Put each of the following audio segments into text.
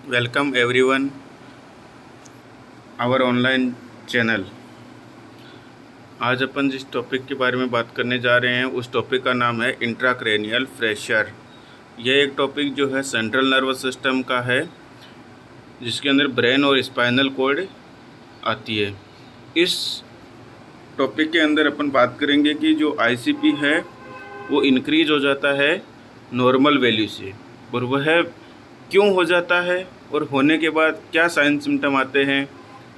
Welcome everyone our online channel. आज अपन जिस टॉपिक के बारे में बात करने जा रहे हैं उस टॉपिक का नाम है इंट्राक्रैनियल फ्रैक्चर। यह एक टॉपिक जो है सेंट्रल नर्वस सिस्टम का है, जिसके अंदर ब्रेन और स्पाइनल कॉर्ड आती है। इस टॉपिक के अंदर अपन बात करेंगे कि जो आईसीपी है वो इंक्रीज हो जाता है नॉर्मल वैल्यू से, और वह क्यों हो जाता है और होने के बाद क्या साइन सिम्टम आते हैं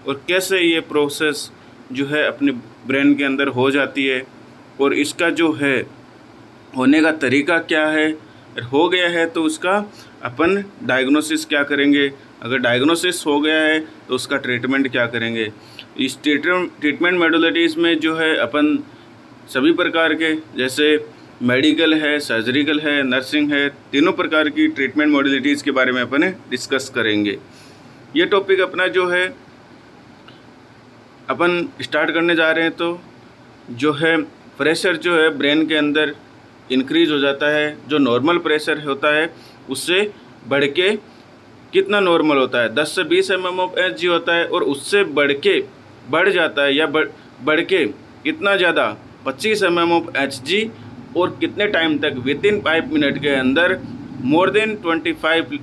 और कैसे ये प्रोसेस जो है अपने ब्रेन के अंदर हो जाती है, और इसका जो है होने का तरीका क्या है, हो गया है तो उसका अपन डायग्नोसिस क्या करेंगे, अगर डायग्नोसिस हो गया है तो उसका ट्रीटमेंट क्या करेंगे। इस ट्रीटमेंट मॉडलिटीज़ में जो है अपन सभी प्रकार के, जैसे मेडिकल है, सर्जरिकल है, नर्सिंग है, तीनों प्रकार की ट्रीटमेंट मॉडलिटीज़ के बारे में अपन डिस्कस करेंगे। ये टॉपिक अपना जो है अपन स्टार्ट करने जा रहे हैं। तो जो है प्रेशर जो है ब्रेन के अंदर इंक्रीज हो जाता है, जो नॉर्मल प्रेशर होता है उससे बढ़ के कितना नॉर्मल होता है 10 से 20 mmHg होता है, और उससे बढ़ जाता है या बढ़ के कितना ज़्यादा 25 mmHg, और कितने टाइम तक विद इन 5 मिनट के अंदर मोर देन 25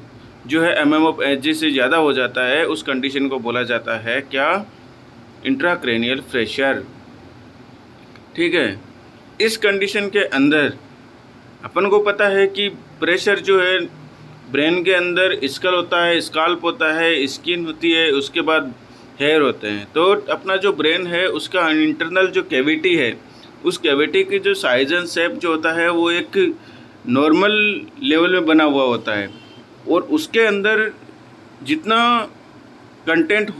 जो है mmHg से ज़्यादा हो जाता है, उस कंडीशन को बोला जाता है क्या, इंट्राक्रैनियल फ्रैक्चर। ठीक है। इस कंडीशन के अंदर अपन को पता है कि प्रेशर जो है ब्रेन के अंदर स्कल होता है, स्काल्प होता है, स्किन होती है, उसके बाद हेयर होते हैं। तो अपना जो ब्रेन है उसका इंटरनल जो कैविटी है, उस कैविटी की जो साइज एंड शेप जो होता है वो एक नॉर्मल लेवल में बना हुआ होता है, और उसके अंदर जितना कंटेंट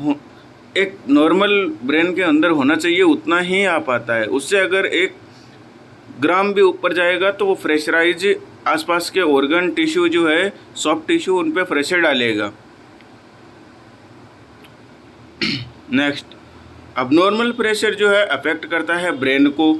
एक नॉर्मल ब्रेन के अंदर होना चाहिए उतना ही आ पाता है। उससे अगर 1 ग्राम भी ऊपर जाएगा तो वो प्रेशराइज आसपास के ऑर्गन टिश्यू जो है, सॉफ्ट टिश्यू, उन पे प्रेशर डालेगा। नेक्स्ट, अबनॉर्मल प्रेशर जो है अफेक्ट करता है ब्रेन को।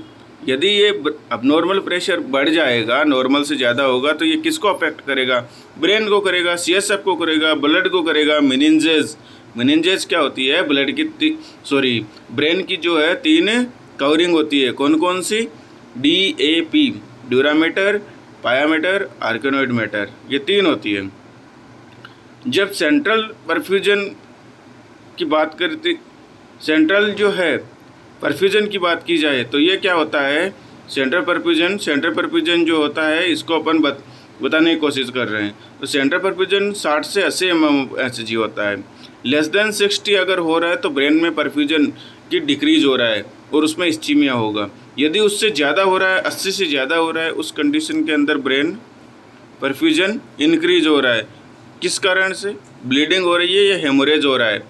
यदि ये अबनॉर्मल प्रेशर बढ़ जाएगा, नॉर्मल से ज़्यादा होगा, तो ये किसको अफेक्ट करेगा, ब्रेन को करेगा, सीएसएफ को करेगा, ब्लड को करेगा। मेनिंजेस क्या होती है, ब्लड की ब्रेन की जो है 3 कवरिंग होती है। कौन कौन सी, DAP, ड्यूरामेटर, पायामेटर, आर्केनोइड मैटर, ये 3 होती है। जब सेंट्रल परफ्यूजन की बात करती, सेंट्रल जो है परफ्यूजन की बात की जाए तो ये क्या होता है, सेंट्रल परफ्यूजन जो होता है इसको अपन बताने की कोशिश कर रहे हैं। तो सेंट्रल परफ्यूजन 60 से 80 mmHg होता है। लेस देन 60 अगर हो रहा है तो ब्रेन में परफ्यूजन की डिक्रीज हो रहा है और उसमें इस्चीमिया होगा। यदि उससे ज़्यादा हो रहा है, 80 से ज़्यादा हो रहा है, उस कंडीशन के अंदर ब्रेन परफ्यूजन इंक्रीज हो रहा है। किस कारण से, ब्लीडिंग हो रही है या हेमोरेज हो रहा है,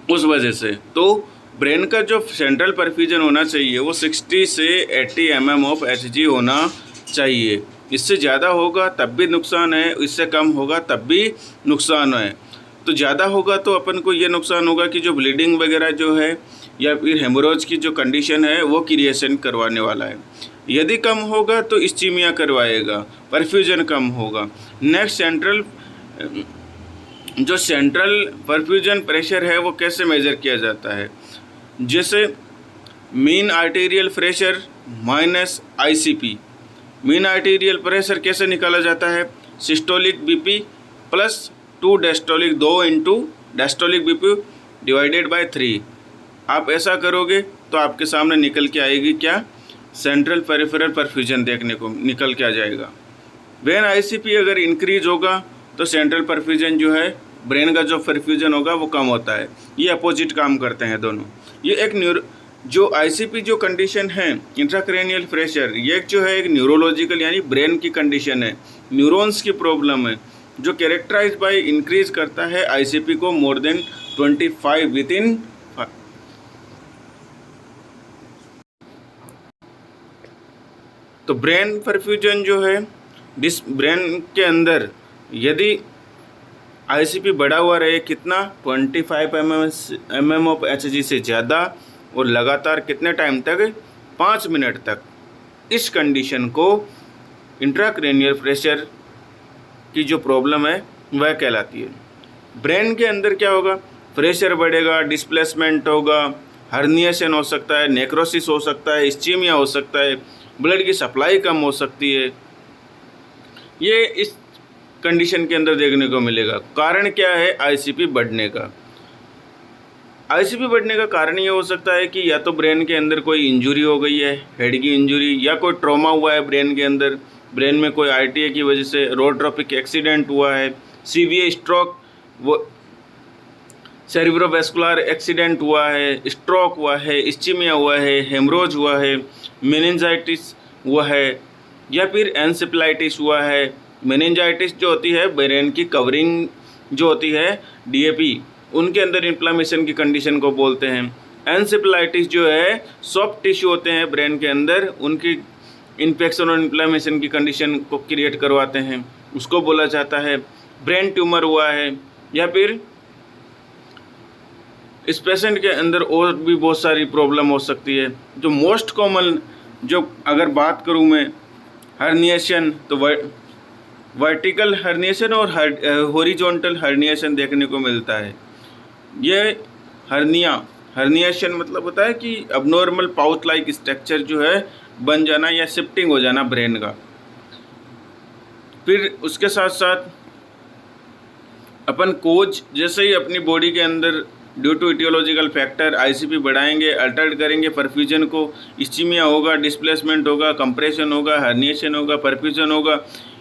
उस वजह से। तो ब्रेन का जो सेंट्रल परफ्यूजन होना चाहिए वो 60 से 80 mmHg होना चाहिए। इससे ज़्यादा होगा तब भी नुकसान है, इससे कम होगा तब भी नुकसान है। तो ज़्यादा होगा तो अपन को ये नुकसान होगा कि जो ब्लीडिंग वगैरह जो है या फिर हेमोरेज की जो कंडीशन है वो क्रिएशन करवाने वाला है। यदि कम होगा तो इस्चीमिया करवाएगा, परफ्यूजन कम होगा। नेक्स्ट, सेंट्रल परफ्यूजन प्रेशर है वो कैसे मेज़र किया जाता है, जैसे mean arterial pressure minus ICP। Mean arterial pressure कैसे निकाला जाता है, systolic BP plus 2 diastolic 2 into diastolic BP divided by 3। आप ऐसा करोगे तो आपके सामने निकल के आएगी क्या, सेंट्रल पेरिफेरल परफ्यूजन देखने को निकल के आ जाएगा। व्हेन ICP अगर इंक्रीज होगा तो सेंट्रल परफ्यूजन जो है ब्रेन का जो परफ्यूजन होगा वो कम होता है। ये अपोजिट काम करते हैं दोनों। ये एक जो ICP जो कंडीशन है इंट्राक्रैनियल प्रेशर, ये जो है एक न्यूरोलॉजिकल यानी ब्रेन की कंडीशन है, न्यूरॉन्स की प्रॉब्लम है, जो कैरेक्टराइज बाय इंक्रीज करता है ICP को मोर देन 25 विद इन। तो ब्रेन परफ्यूजन जो है ब्रेन के अंदर यदि ICP बढ़ा हुआ रहे, कितना 25 mmHg से ज़्यादा, और लगातार कितने टाइम तक, 5 मिनट तक, इस कंडीशन को इंट्राक्रैनियल प्रेशर की जो प्रॉब्लम है वह कहलाती है। ब्रेन के अंदर क्या होगा, प्रेशर बढ़ेगा, डिस्प्लेसमेंट होगा, हर्निएशन हो सकता है, नेक्रोसिस हो सकता है, इस्चीमिया हो सकता है, ब्लड की सप्लाई कम हो सकती है। ये इस कंडीशन के अंदर देखने को मिलेगा। कारण क्या है आईसीपी बढ़ने का? आईसीपी बढ़ने का कारण ये हो सकता है कि या तो ब्रेन के अंदर कोई इंजरी हो गई है, हेड की इंजरी, या कोई ट्रॉमा हुआ है ब्रेन के अंदर, ब्रेन में कोई आरटीए की वजह से रोड ट्रॉपिक एक्सीडेंट हुआ है, सीवियर स्ट्रोक, वो सेरिब्रोवैस्कुलर एक्सीडेंट हुआ है, स्ट्रोक हुआ है, इस्चीमिया हुआ है, हेमरोज हुआ है, मेनिंजाइटिस हुआ है, या फिर एन्सेफेलाइटिस हुआ है। मेनिंजाइटिस जो होती है ब्रेन की कवरिंग जो होती है डीएपी, उनके अंदर इन्फ्लामेशन की कंडीशन को बोलते हैं। एन्सेफेलाइटिस जो है सॉफ्ट टिश्यू होते हैं ब्रेन के अंदर, उनकी इन्फेक्शन और इन्फ्लामेशन की कंडीशन को क्रिएट करवाते हैं, उसको बोला जाता है। ब्रेन ट्यूमर हुआ है, या फिर इस पेशेंट के अंदर और भी बहुत सारी प्रॉब्लम हो सकती है। जो मोस्ट कॉमन, जो अगर बात करूं मैं, हर्निएशन, तो वर्टिकल हर्निएशन और हॉरिजॉन्टल हर्निएशन देखने को मिलता है। ये हर्निएशन मतलब होता है कि अबनॉर्मल पाउच लाइक स्ट्रक्चर जो है बन जाना या शिफ्टिंग हो जाना ब्रेन का। फिर उसके साथ साथ अपन कोच जैसे ही अपनी बॉडी के अंदर due to etiological factor ICP बढ़ाएंगे, अल्टर्ड करेंगे परफ्यूजन को, इस्चीमिया होगा, डिस्प्लेसमेंट होगा, कंप्रेशन होगा, हर्निएशन होगा, परफ्यूजन होगा,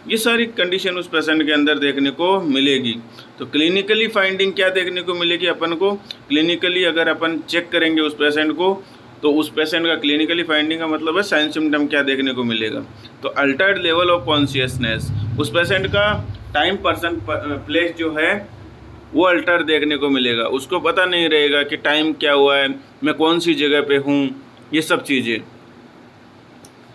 ये सारी कंडीशन उस पेशेंट के अंदर देखने को मिलेगी। तो क्लिनिकली फाइंडिंग क्या देखने को मिलेगी अपन को? क्लिनिकली अगर अपन चेक करेंगे उस पेशेंट को, तो उस पेशेंट का क्लिनिकली फाइंडिंग का मतलब है साइन सिम्टम क्या देखने को मिलेगा। तो अल्टर्ड लेवल ऑफ कॉन्शियसनेस, उस पेशेंट का टाइम, पर्सन, प्लेस जो है वो अल्टर देखने को मिलेगा। उसको पता नहीं रहेगा कि टाइम क्या हुआ है, मैं कौन सी जगह पे हूँ, ये सब चीज़ें।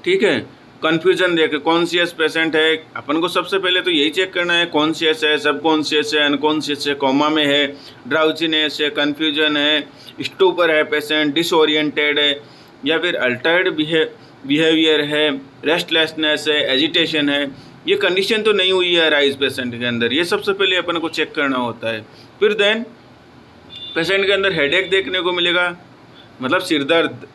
ठीक है, कन्फ्यूजन देख, कॉन्शियस पेशेंट है, अपन को सबसे पहले तो यही चेक करना है कॉन्शियस है, सब कॉन्शियस है, अनकॉन्शियस है, कोमा में है, ड्राउजीनेस है, कन्फ्यूजन है, स्टूपर है पेशेंट, डिसओरिएंटेड है, या फिर अल्टर्ड बिहेवियर है, रेस्टलेसनेस है, एजिटेशन है। ये कंडीशन तो नहीं हुई है राइज पेशेंट के अंदर, ये सबसे पहले अपन को चेक करना होता है। फिर देन पेशेंट के अंदर हेडेक देखने को मिलेगा, मतलब सिरदर्द।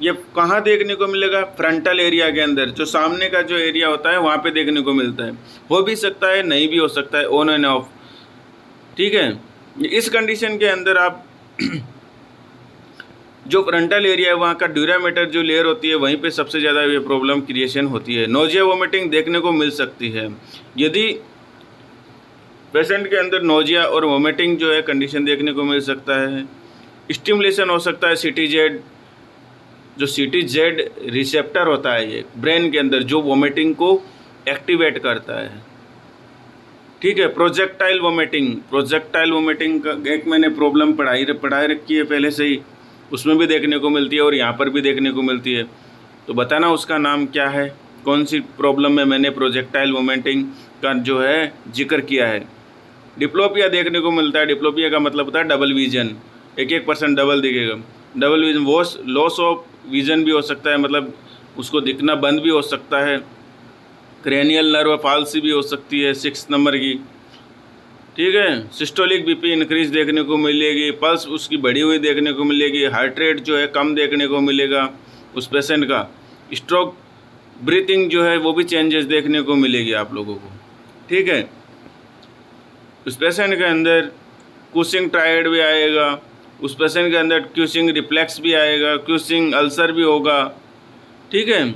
ये कहाँ देखने को मिलेगा? फ्रंटल एरिया के अंदर, जो सामने का जो एरिया होता है वहाँ पे देखने को मिलता है। हो भी सकता है, नहीं भी हो सकता है, ऑन एंड ऑफ। ठीक है, इस कंडीशन के अंदर आप जो फ्रंटल एरिया है वहाँ का ड्यूरामीटर जो लेयर होती है वहीं पे सबसे ज़्यादा ये प्रॉब्लम क्रिएशन होती है। नोजिया वोमिटिंग देखने को मिल सकती है। यदि पेशेंट के अंदर नोजिया और वोमिटिंग जो है कंडीशन देखने को मिल सकता है। स्टिमुलेशन हो सकता है CTZ, जो CTZ रिसेप्टर होता है ये ब्रेन के अंदर, जो वोमिटिंग को एक्टिवेट करता है। ठीक है, प्रोजेक्टाइल वोमिटिंग का एक मैंने प्रॉब्लम पढ़ाई रखी है पहले से ही, उसमें भी देखने को मिलती है और यहाँ पर भी देखने को मिलती है। तो बताना उसका नाम क्या है, कौन सी प्रॉब्लम में मैंने प्रोजेक्टाइल वोमिटिंग का जो है जिक्र किया है। डिप्लोपिया देखने को मिलता है। डिप्लोपिया का मतलब होता है डबल विजन, 1% डबल दिखेगा। डबल विजन, वो लॉस ऑफ विजन भी हो सकता है, मतलब उसको दिखना बंद भी हो सकता है। क्रेनियल नर्व पाल्सी भी हो सकती है 6 नंबर की। ठीक है, सिस्टोलिक बीपी इंक्रीज देखने को मिलेगी, पल्स उसकी बढ़ी हुई देखने को मिलेगी, हार्ट रेट जो है कम देखने को मिलेगा उस पेशेंट का। स्ट्रोक ब्रीथिंग जो है वो भी चेंजेस देखने को मिलेगी आप लोगों को। ठीक है, उस पेशेंट के अंदर क्यूसिंग ट्रायड भी आएगा, उस पेशेंट के अंदर क्यूसिंग रिफ्लेक्स भी आएगा, क्यूसिंग अल्सर भी होगा। ठीक है,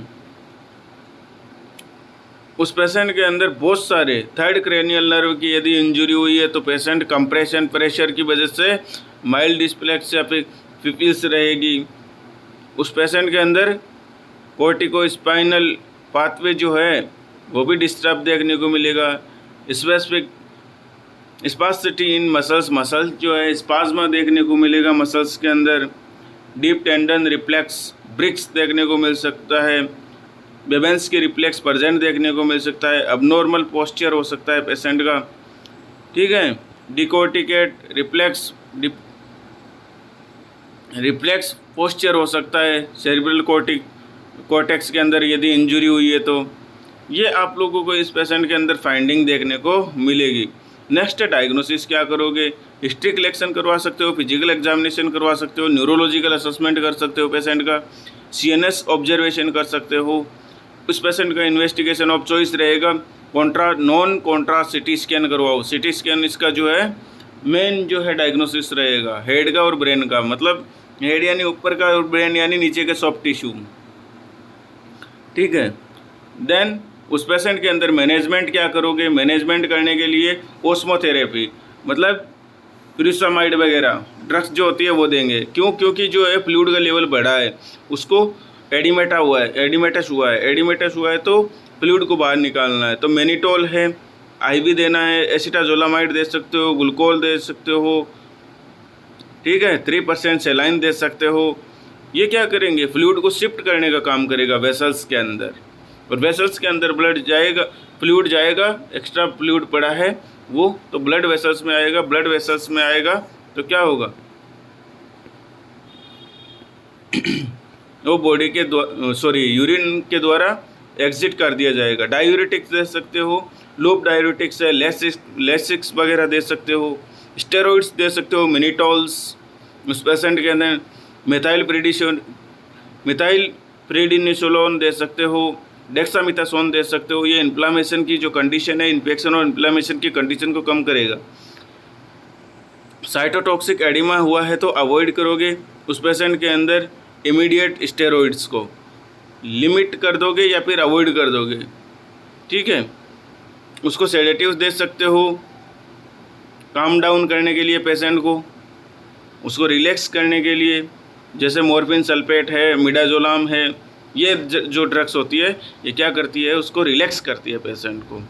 उस पेशेंट के अंदर बहुत सारे थर्ड क्रेनियल नर्व की यदि इंजरी हुई है तो पेशेंट कंप्रेशन प्रेशर की वजह से माइल्ड डिस्प्लेक्स या फिर फिपिल्स रहेगी। उस पेशेंट के अंदर कोर्टिकोस्पाइनल पाथवे जो है वो भी डिस्टर्ब देखने को मिलेगा। स्पेसिफिक स्पास्टिसिटी इन मसल्स जो है स्पाज्मा देखने को मिलेगा मसल्स के अंदर। डीप टेंडन रिफ्लेक्स ब्रिक्स देखने को मिल सकता है। बेबेंस की रिफ्लेक्स प्रेजेंट देखने को मिल सकता है। अबनॉर्मल पोस्चर हो सकता है पेशेंट का। ठीक है, डिकोर्टिकेट रिफ्लेक्स पोस्चर हो सकता है सेरिब्रल कॉर्टेक्स के अंदर यदि इंजरी हुई है तो। ये आप लोगों को इस पेशेंट के अंदर फाइंडिंग देखने को मिलेगी। नेक्स्ट डायग्नोसिस क्या करोगे, हिस्ट्री कलेक्शन करवा सकते हो, फिजिकल एग्जामिनेशन करवा सकते हो, न्यूरोलॉजिकल असेसमेंट कर सकते हो पेशेंट का, सीएनएस ऑब्जर्वेशन कर सकते हो। उस पेशेंट का इन्वेस्टिगेशन ऑफ चॉइस रहेगा नॉन कॉन्ट्रा सिटी स्कैन करवाओ। सिटी स्कैन इसका जो है मेन जो है डायग्नोसिस रहेगा हेड का और ब्रेन का, मतलब हेड यानी ऊपर का और ब्रेन यानी नीचे के सॉफ्ट टिश्यू, ठीक है। देन उस पेशेंट के अंदर मैनेजमेंट क्या करोगे, मैनेजमेंट करने के लिए ओस्मोथेरेपी मतलब फ्यूरिसामाइड वगैरह ड्रग्स जो होती है वो देंगे। क्यों, क्योंकि जो है फ्लूइड का लेवल बढ़ा है, उसको एडिमेटस हुआ है तो फ्लूइड को बाहर निकालना है। तो मैनिटोल है, आईवी देना है, एसिटाजोलामाइड दे सकते हो, ग्लूकोल दे सकते हो, ठीक है, 3% सेलाइन दे सकते हो। ये क्या करेंगे, फ्लूइड को शिफ्ट करने का काम करेगा वेसल्स के अंदर, और वेसल्स के अंदर ब्लड जाएगा, फ्लूइड जाएगा, एक्स्ट्रा फ्लूइड पड़ा है वो तो ब्लड वेसल्स में आएगा, ब्लड वेसल्स में आएगा तो क्या होगा वो बॉडी के यूरिन के द्वारा एग्जिट कर दिया जाएगा। डायूरेटिक्स दे सकते हो, लूप डायूरेटिक्स है, लेसिक्स वगैरह दे सकते हो, स्टेरॉइड्स दे सकते हो, मिनिटॉल्स। उस पेशेंट के अंदर मिथाइल प्रेडिनिसोलोन दे सकते हो, डेक्सामिथासोन दे सकते हो। ये इन्फ्लामेशन की जो कंडीशन है, इन्फेक्शन और इन्फ्लामेशन की कंडीशन को कम करेगा। साइटोटॉक्सिक एडिमा हुआ है तो अवॉइड करोगे। उस पेशेंट के अंदर इमीडिएट स्टेरॉइड्स को लिमिट कर दोगे या फिर अवॉइड कर दोगे, ठीक है। उसको सेडेटिव्स दे सकते हो काम डाउन करने के लिए पेशेंट को, उसको रिलैक्स करने के लिए, जैसे मॉर्फिन सल्फेट है, मिडाजोलाम है। ये जो ड्रग्स होती है ये क्या करती है, उसको रिलैक्स करती है पेशेंट को,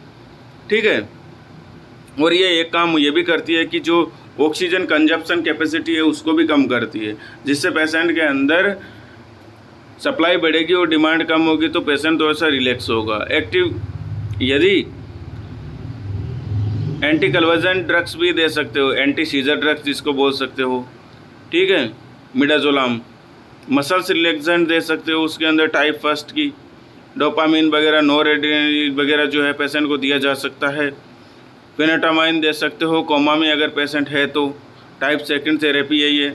ठीक है। और ये एक काम ये भी करती है कि जो ऑक्सीजन कंजप्शन कैपेसिटी है उसको भी कम करती है, जिससे पेशेंट के अंदर सप्लाई बढ़ेगी और डिमांड कम होगी तो पेशेंट थोड़ा सा रिलैक्स होगा। एक्टिव यदि एंटी कन्वर्जन ड्रग्स भी दे सकते हो, एंटी सीजर ड्रग्स जिसको बोल सकते हो, ठीक है, मिडाजोलाम। मसल्स रिलैक्सेंट दे सकते हो, उसके अंदर टाइप फर्स्ट की डोपामिन वगैरह, नोरेड्रेनालिन वगैरह जो है पेशेंट को दिया जा सकता है। फेनेटामाइन दे सकते हो कोमा में अगर पेशेंट है तो। टाइप सेकंड थेरेपी है ये।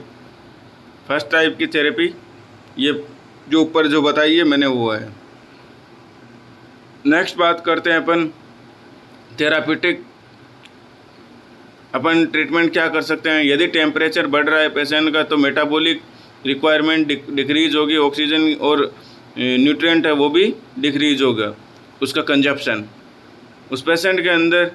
फर्स्ट टाइप की थेरेपी ये जो ऊपर जो बताई है मैंने वो है। नेक्स्ट बात करते हैं अपन थेराप्यूटिक, अपन ट्रीटमेंट क्या कर सकते हैं। यदि टेम्परेचर बढ़ रहा है पेशेंट का तो मेटाबॉलिक रिक्वायरमेंट डिक्रीज होगी, ऑक्सीजन और न्यूट्रिएंट है वो भी डिक्रीज होगा, उसका कंजप्शन उस पेशेंट के अंदर।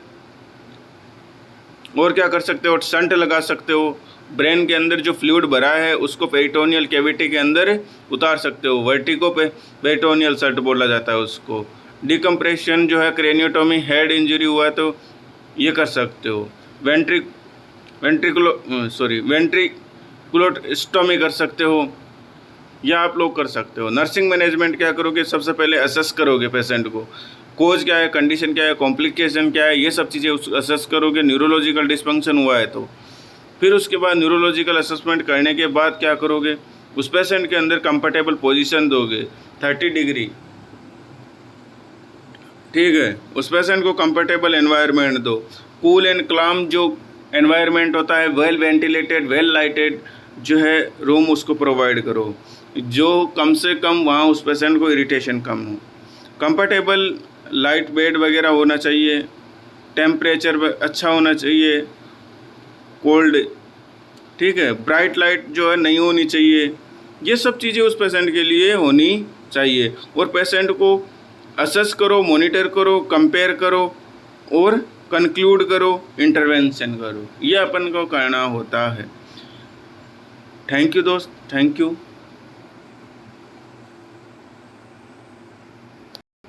और क्या कर सकते हो, शंट लगा सकते हो, ब्रेन के अंदर जो फ्लूइड भरा है उसको पेरिटोनियल कैविटी के अंदर उतार सकते हो, वर्टिको पे पेरिटोनियल शंट बोला जाता है उसको। डिकम्प्रेशन जो है, क्रेनियोटोमी, हेड इंजरी हुआ है तो ये कर सकते हो। वेंट्रिकुलोस्टोमी कर सकते हो, या आप लोग कर सकते हो। नर्सिंग मैनेजमेंट क्या करोगे, सबसे पहले असेस करोगे पेशेंट को, कोज क्या है, कंडीशन क्या है, कॉम्प्लिकेशन क्या है, ये सब चीज़ें असेस करोगे। न्यूरोलॉजिकल डिस्फंक्शन हुआ है तो फिर उसके बाद न्यूरोलॉजिकल असेसमेंट करने के बाद क्या करोगे, उस पेशेंट के अंदर कंफर्टेबल पोजीशन दोगे 30 डिग्री, ठीक है। उस पेशेंट को कंफर्टेबल एनवायरनमेंट दो, कूल एंड क्लाम जो एनवायरनमेंट होता है, वेल वेंटिलेटेड, वेल लाइटेड जो है रूम उसको प्रोवाइड करो, जो कम से कम वहाँ उस पेशेंट को इरिटेशन कम हो। कंफर्टेबल लाइट बेड वगैरह होना चाहिए, टेम्परेचर अच्छा होना चाहिए, कोल्ड, ठीक है, ब्राइट लाइट जो है नहीं होनी चाहिए। ये सब चीज़ें उस पेशेंट के लिए होनी चाहिए। और पेशेंट को असेस करो, मॉनिटर करो, कंपेयर करो और कंक्लूड करो, इंटरवेंशन करो, ये अपन को करना होता है। थैंक यू दोस्त, थैंक यू।